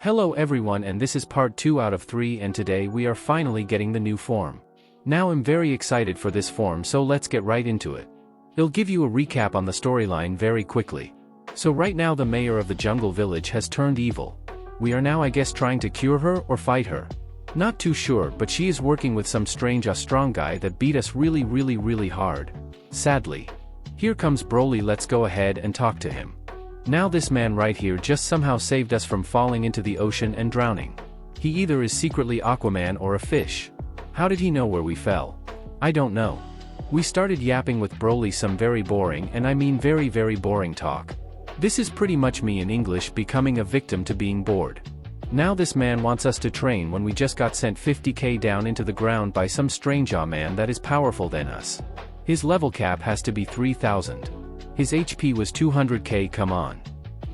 Hello everyone, and this is part 2 out of 3, and today we are finally getting the new form. Now I'm very excited for this form, so let's get right into it. It'll give you a recap on the storyline very quickly. So right now the mayor of the jungle village has turned evil. We are now, I guess, trying to cure her or fight her. Not too sure, but she is working with some strange strong guy that beat us really hard. Sadly. Here comes Broly, let's go ahead and talk to him. Now this man right here just somehow saved us from falling into the ocean and drowning. He either is secretly Aquaman or a fish. How did he know where we fell? I don't know. We started yapping with Broly some very boring, and I mean very boring talk. This is pretty much me in English becoming a victim to being bored. Now this man wants us to train when we just got sent 50k down into the ground by some strange man that is powerful than us. His level cap has to be 3000. His HP was 200k, come on.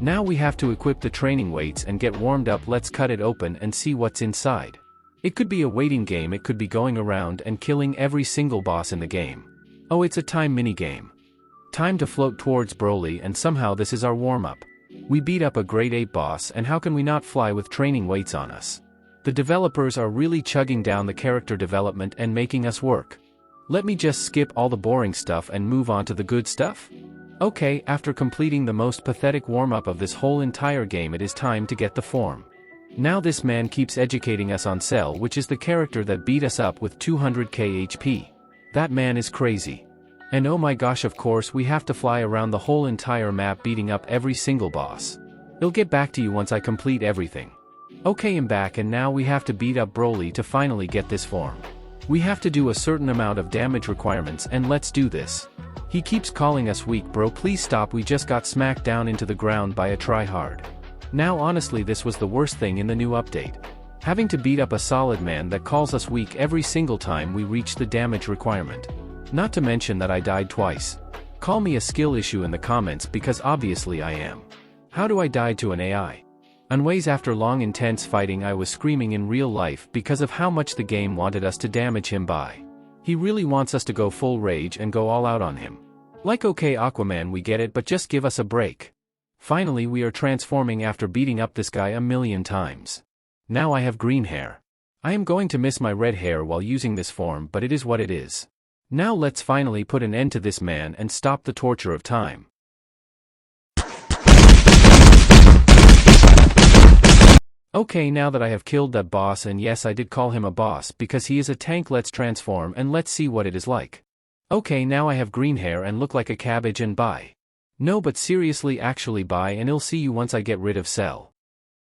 Now we have to equip the training weights and get warmed up. Let's cut it open and see what's inside. It could be a waiting game, it could be going around and killing every single boss in the game. Oh, it's a time mini game. Time to float towards Broly, and somehow this is our warm-up. We beat up a grade 8 boss, and how can we not fly with training weights on us? The developers are really chugging down the character development and making us work. Let me just skip all the boring stuff and move on to the good stuff? Okay, after completing the most pathetic warm-up of this whole entire game, it is time to get the form. Now this man keeps educating us on Cell, which is the character that beat us up with 200k HP. That man is crazy. And oh my gosh, of course we have to fly around the whole entire map beating up every single boss. I'll get back to you once I complete everything. Okay, I'm back, and now we have to beat up Broly to finally get this form. We have to do a certain amount of damage requirements, and let's do this. He keeps calling us weak, bro, please stop, we just got smacked down into the ground by a tryhard. Now honestly, this was the worst thing in the new update. Having to beat up a solid man that calls us weak every single time we reach the damage requirement. Not to mention that I died twice. Call me a skill issue in the comments, because obviously I am. How do I die to an AI? Anyways, after long intense fighting, I was screaming in real life because of how much the game wanted us to damage him by. He really wants us to go full rage and go all out on him. Like, okay Aquaman, we get it, but just give us a break. Finally we are transforming after beating up this guy a million times. Now I have green hair. I am going to miss my red hair while using this form, but it is what it is. Now let's finally put an end to this man and stop the torture of time. Okay, now that I have killed that boss, and yes, I did call him a boss because he is a tank, let's transform and let's see what it is like. Okay, now I have green hair and look like a cabbage, and bye. No, but seriously, actually bye, and I'll see you once I get rid of Cell.